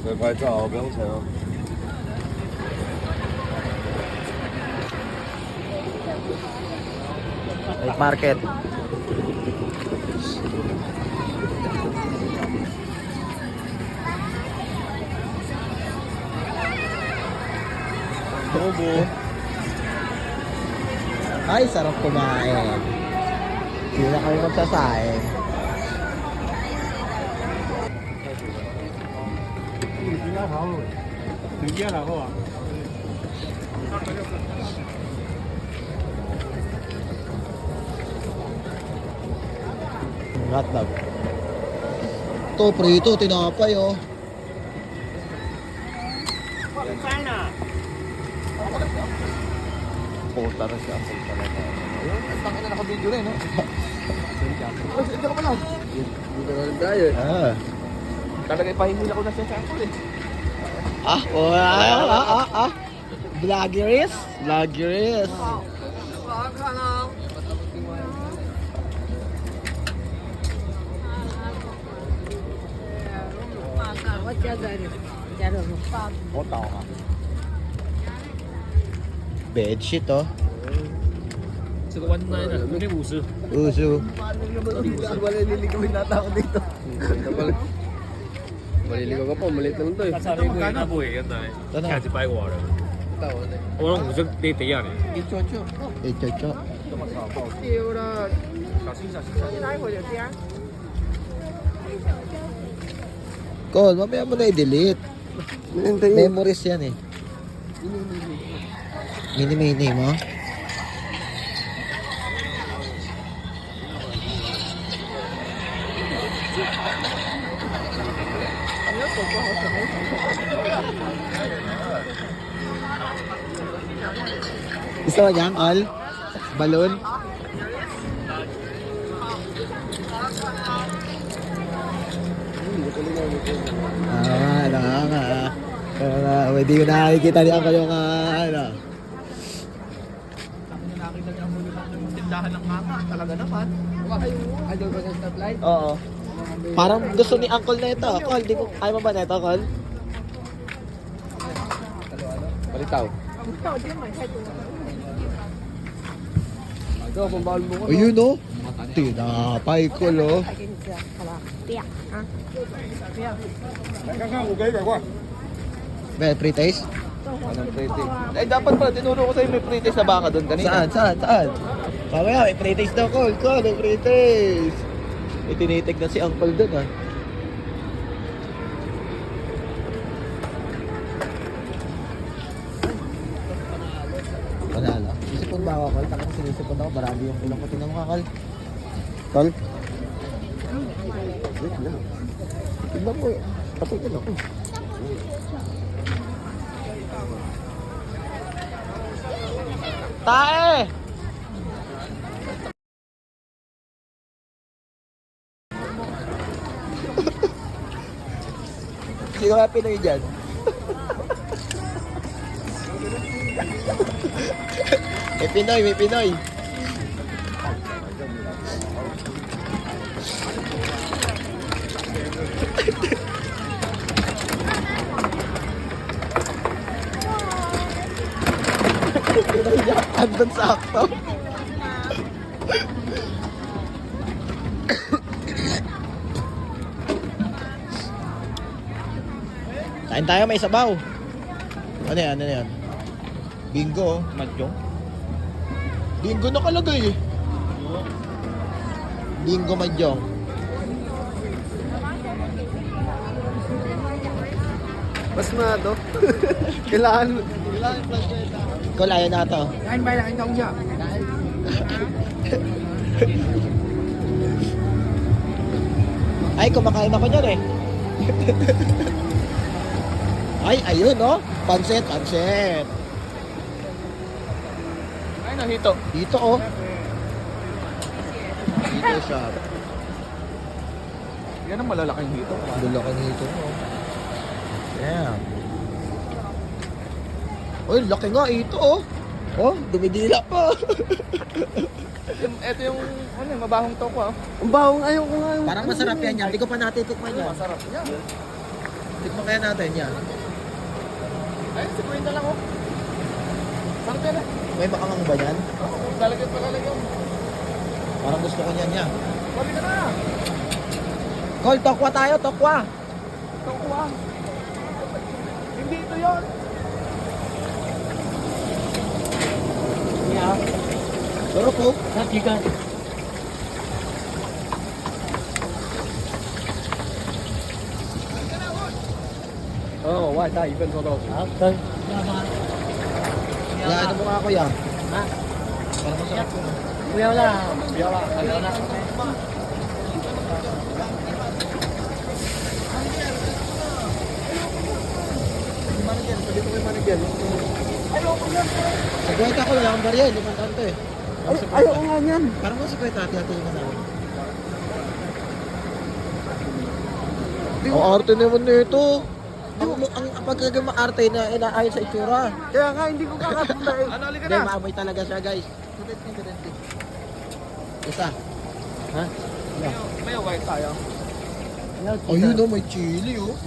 会拍照，不用钱哦。 Night market. Bobo. Ay, sarap kumain. Hindi na kami magsasain. Hotdog. Ito, prito, tinapay oh. Puta na siya. Ayun, ang tangin na naka-video na eh, no? Hindi ka pala. Hindi ka na tayo eh. Talaga ipahingil ako na siya sa ako eh. Vloggeries? Vloggeries. Bedsheet oh. 这个190啊，150。 Uso. Maliligawin nata ako dito. Maliligaw ka po, maliit naman to eh.差你贵那不会现在，看是百瓦了。我拢50你第啊你。 Chocho. Col, mamaya mo na i-delete. Memories yan eh. Mini-mini mo? Gusto mo yan, Col? Balloon? Hindi ko nakikita niya ko yung ano. Nakita niya ako yung tindahan ng mama. Talaga naman. Idol ba sa stoplight? Oo. Parang gusto ni Uncle na ito. Col, di mo, ayaw mo ba na ito, Col? Palitaw. Ito, pambawal mo ko. Ayun o. Tinapay ko lo. May pre-taste? Anong pre-taste? Eh, dapat pala, tinuro ko sa'yo may pre-taste na baka doon kanina. Saan? Mamaya, may pre-taste daw, Col. Col, may pre-taste. May tinitig na si Uncle doon, ah. Panalo. Isipon ba ako, Col? Takang sinisipon ako. Marami yung ulang ko. Tingnan mo ka, Col. Col? Tingnan mo. Patingin ako. Tae! Sino kaya Pinoy dyan? May Pinoy. Andun sa akto. Kain tayo, may sabaw. Ano yan? Bingo. Mahjong. Bingo nakalagay eh. Bingo mahjong. Mas na to. Kailangan Col, ayaw na ito. Kain ba lang itong siya? Ay, kumakain ako dyan eh. Ay, ayun oh. Pansit. Ay, nahito. Dito oh. Dito siya. Yan ang malalaking hito. Dulakan dito oh. Yeah. Uy, laki nga ito oh. Oh, dumidila pa. Ito yung mabahong toko ah. Ang bahong ayaw ko nga yung... Parang masarap yan. Hindi ko pa natitikman yan. Masarap yan. Tikman kaya natin yan. Ay, 50 lang oh. Parang pera. May makangang ba yan? Oo, lalagyan pa lalagyan. Parang gusto ko niyan yan. Balik ka na. Col, tokwa tayo, tokwa. Ito ko ah. Hindi ito yun. Yeah. Pero po. Not chicken. Oo, why? Tayo, even ko daw. Okay. Yan, ano mo nga ako yan? Ha? Parang masarap po. Kuya wala. Biyaw ah. Ayaw na. Manager, sabi ko kay manager. Ayoko yan. Sa kwenta ko, wala akong barya, 5 tanto eh. Ayoko nga yan. Parang mo sa kwenta, hati-hati mo namin. Ang arte naman nito. Ang pagkagama arte na inaayon sa itsura. Kaya nga, hindi ko kakatunda eh. Ano, halika Hindi, na. maamoy talaga siya guys. Isa. Ha? May white tayo. Ayun oh, may chili oh.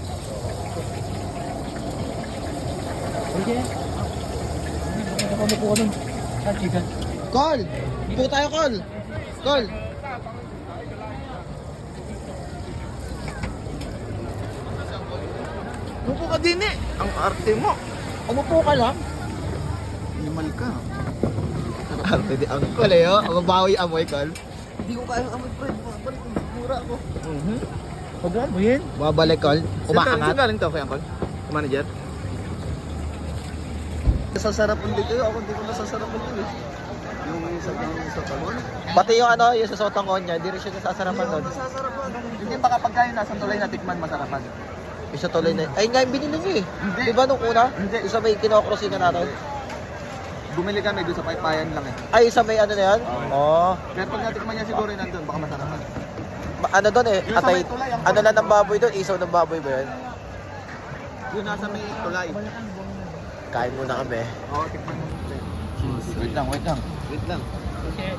Okay. Ano po nun? Not chicken. Call! Upo tayo, Call! Call! Mupo ka din eh. Ang arte mo. Umupo ka lang. Animal ka. Arte di ang Call eh oh. Mabawi amoy, Call. Hindi ko kaya amoy friend. Balik ko. Mura ako. Huwag mo amoyin. Mabalik, Call. Umaangat. Saan galing to kay Uncle? Manager? Nasasarapan dito ako. Hindi ko nasasarapan dito eh. Yung sa talon. Pati yung ano, yung sa sotangon niya, hindi rin siya nasasarapan doon. Nasasarapan. Hindi baka pagkain nasa tulay na tikman masarapan. Isa tuloy na. Ay nga, yung binili niyo eh. Hindi. Di ba nung una? Hindi. Isa may kinocrossingan natin. Bumili kami doon sa paypayan lang eh. Ay, isa may ano na yan? Oo. Pero pag natikman niya siguro yun nandun, baka masarapan. Ano doon eh? Yung sa Atay, may tulay, ang ano lang ng baboy doon? Isaw ng baboy ba yun? Yun nasa may tulay. Kain muna kami. Oo, tikman mo. Wait lang, wait lang. Wait lang. Okay.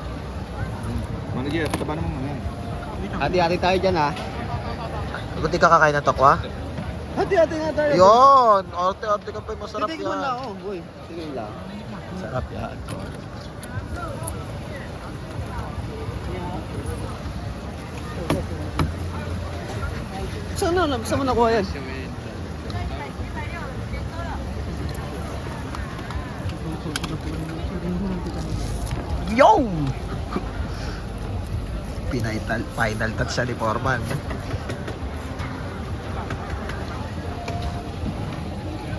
Manager, taba naman mo yan. Hati-hati tayo dyan ha. Ba't di ka kakain ng tokwa? Hati-hati nga tayo. Yun! Arte-arte ka pa, masarap Titikman lang yan. ako, boy. Sige lang. Sarap yan. Saan mo nakuha yan? Yo! Final touch siya ni Foreman.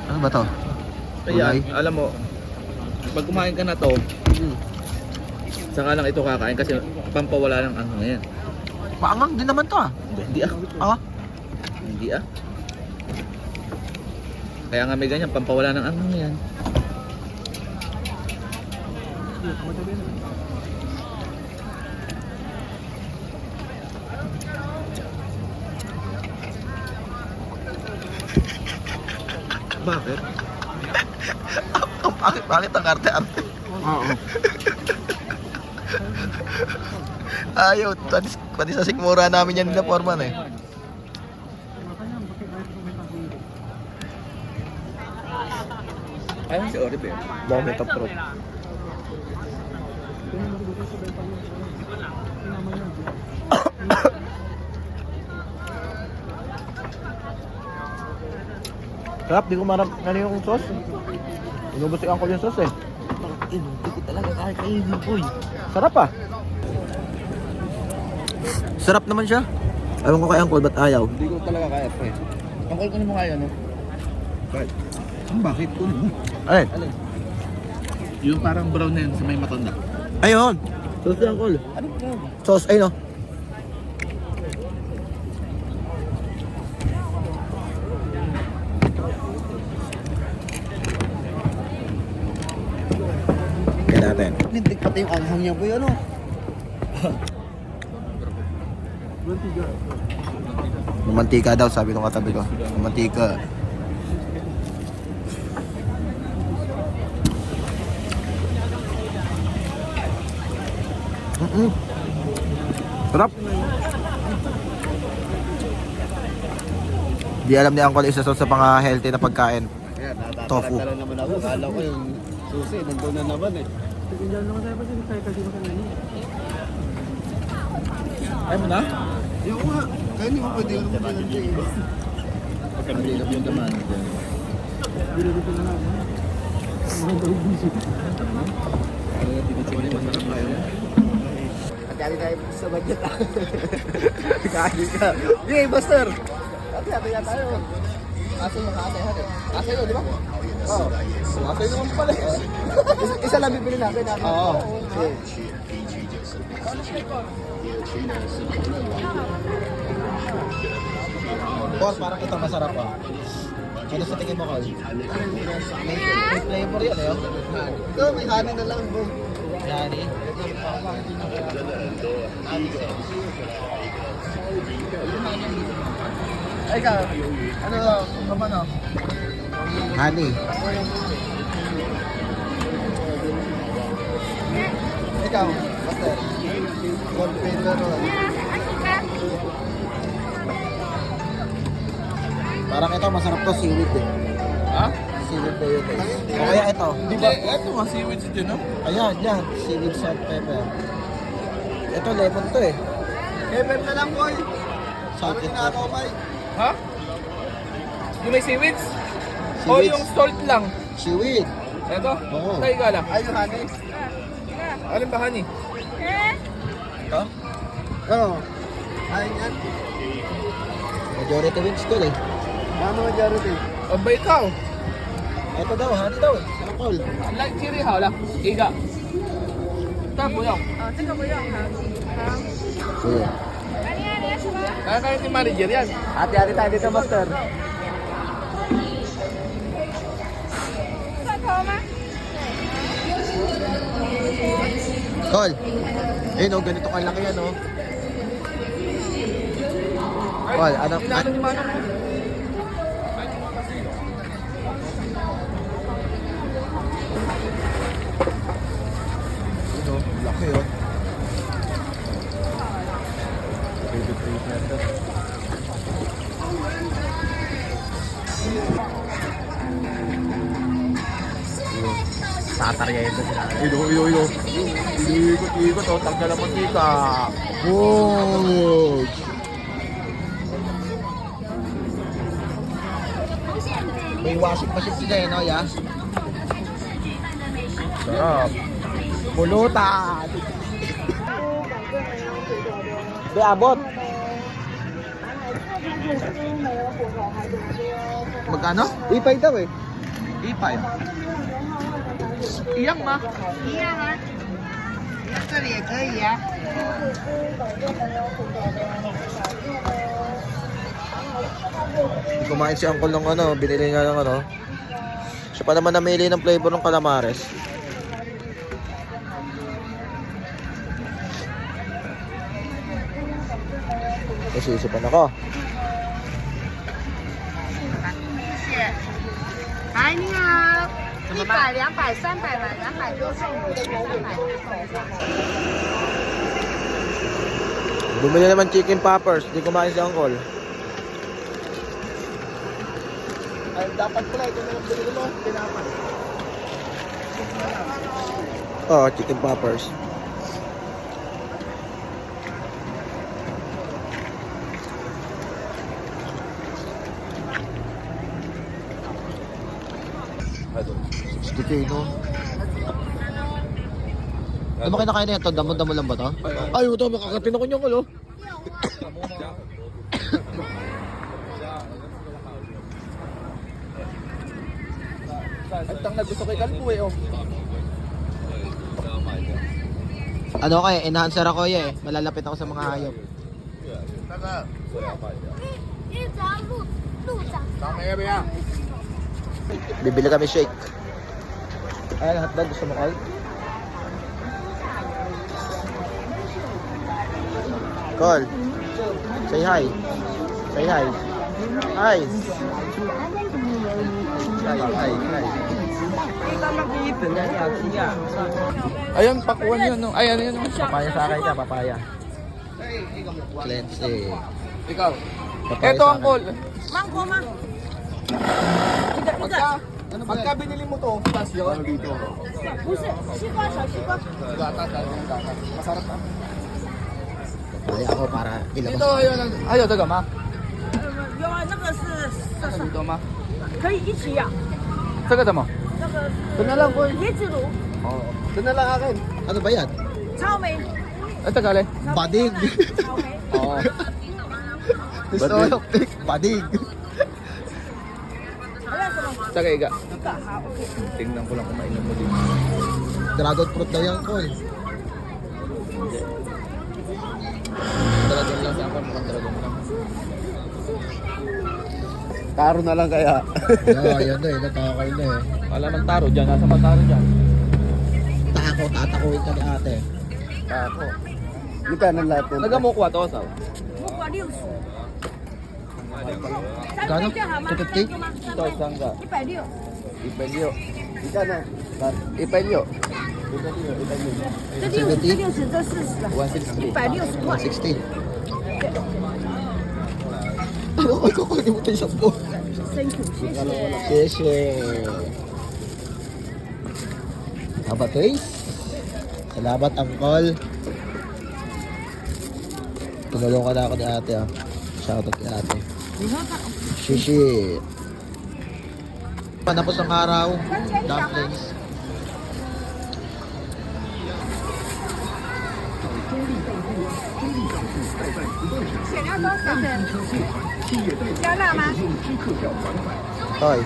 Ano ba to? Gulay? Ayan, alam mo, pag kumain ka na to, saka lang ito kakain kasi pampawala ng anghang yan. Maangang din naman to ah. Hindi ah. Ah? Hindi ah. Kaya nga may ganyan, pampawala ng anghang yan. Bakit? Ang pangit ang arte-arte. Oo. Ayaw, pati sa sikmura namin yan nila Foreman eh. Ayun si Oribe. Dami top pro. Sarap, di ko marap ano yung sauce. Inubos ko yung sauce eh. Hindi ko talaga kaya kainin, boy. Sarap ah. Sarap naman siya. Ewan ko kay Uncle, ba't ayaw? Hindi ko talaga kaya, pre. Angkol ko mo kaya, no? Bakit? Bakit ko mo? Alin? Yung parang brown na yun sa may matanda. Ayun. Sauce yan, Uncle. Ano brown? Sauce, ayun oh. Kaya natin. Lintik pati yung anghang niya, boy, ano? Mantika daw, sabi ng katabi ko. Mantika. Sarap. Di alam ni Uncle isa sa mga healthy na pagkain. Kaya Tofu. natataranta naman ako. Kala ko yung susi, nandun na naman eh. Ay mo na? Yung nga, kaya hindi mo pwede yung lumayan dyan. Pagkakalilap yung naman. Pagkali tayo sa budget. Kaya ka. Yay, Buster! Hati tayo. Asa yung hati. Asa yun, di ba? Oo. Asa yun naman pala. Isa lang bibili natin. Oo. Okay. Boss, parang ito masarap ah. Ano sa tingin mo, Carl? May flavor yan eh. Ito, may hanin na lang, bro. Yan eh. Ay, ikaw. Ano, kaman o? Honey. Ikaw, Buster. Gold paper o. Parang ito masarap to, seaweed eh. Ha? Seaweed na yun eh. O kaya ito. Di ba? Ito nga seaweed si Jun, no? Ayan, yan. Seaweed salt pepper. Ito lemon to eh. Pepper na lang, boy. Salt Parang and inaano, pepper. Mike. Ha? Yung may seaweeds? O Seaweeds. yung salt lang? Seaweed. Ito? Oo. Tayo ka lang. Ay, yung honey. Alin ba, honey? Ito? Oo. Ay, yan. Majority wins ko eh. Ano majority? O ba ikaw? Ito daw, honey daw eh. Sa call. Like cherry 好了，一个。但不用。这个不用哈。好， Sige. Kaya ni manager yan. Hati-hati tayo dito, Buster. 蒜头吗？ Call. Ayun oh, ganito kalaki yan oh. Call, ano? Inaano ni Manong mo? Ito, laki oh. Tatarya ito sila. Ilo. Ikot-ikot, oh. Tanggal ang mantika. Wow! May washing machine sila eh, no, ya? Sarap. Pulutan! Di abot. Magkano? E5 daw eh. E5. Iyang ma. 一样啊。这里也可以啊。 Kumain si Uncle ng ano, binili niya ng ano. Siya pa naman namili ng flavor ng calamares. Nasisipan ako. 谢谢。哎，你好。100、200、300吧，200多送5千，300多送100。 Bumili naman chicken poppers, di kumain si Uncle. Ay, dapat pala ito na lang pinili mo. Pinapan. Oh, chicken poppers. no? Ano ba kinakain na ito? Damo-damo lang ba ito? Ay, ito, makakatin ako niyang ulo. Ang nagusto kay Kalpo eh, oh. Ano kaya, enhancer ako eh. Malalapit ako sa mga hayop. 因为只要路长大， Bibili kami shake. Ayan, hotdog. Gusto mo, Col? Col, say hi. Say hi. Hi. Hi. Ayan, pakuan yun, no? Ay, ano yun, no? Papaya sa akin ka, papaya. Cleanse eh. Ikaw. Papaya Eto sa ang akin. call. 芒果吗？ Pagka binili mo to, plus yun. Dito. 不是，西瓜小西瓜。 Gata, gata. Masarap ah. Kaya ako para ilabas. Dito, ayun. Ayaw, taga ma. 有啊，那个是 Dito ma. 可以一起呀、 Taga mo. 那个 Ito na lang, boy. 椰子卤、 Oo. Ito na lang akin. Ano ba yan? 草莓、 Ay, tagali. Badig. 草莓。 Oo. Gusto ko yung pick. Badig. 还要什么？ Taga iga. 一个好，OK。 Tingnan ko lang kung mainom mo din. Dragon fruit daw yan ko eh. Dragon lang sa akin, mukhang dragon lang. Taro na lang kaya. Oo, yan na eh. Natakay na eh. Wala ng taro dyan, nasa mataro dyan. Tatakuin ka ni ate. Ako. Hindi ka ng lahat yan. Nagamukwa to, Saw. 木瓜60。 Gano? 三杯就好吗？ 250? 三个吗？ Ito, isang ka. 160。 Ipelyo. Hindi ka na. Ipelyo. 这60，这40的，160块。 160. Ano ko kukunin mo tayo sa po? Thank you，谢谢。 Seshe. Abatoys. Salamat, Angkol. Tinulungan na ako ni ate ah. Shoutout kay ate. Shishi. Panapos ang araw. Dumplings.加辣吗？ Toy.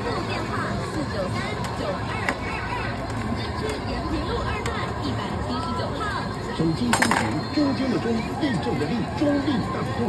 手机三十，中间的中，立正的立，中立大度。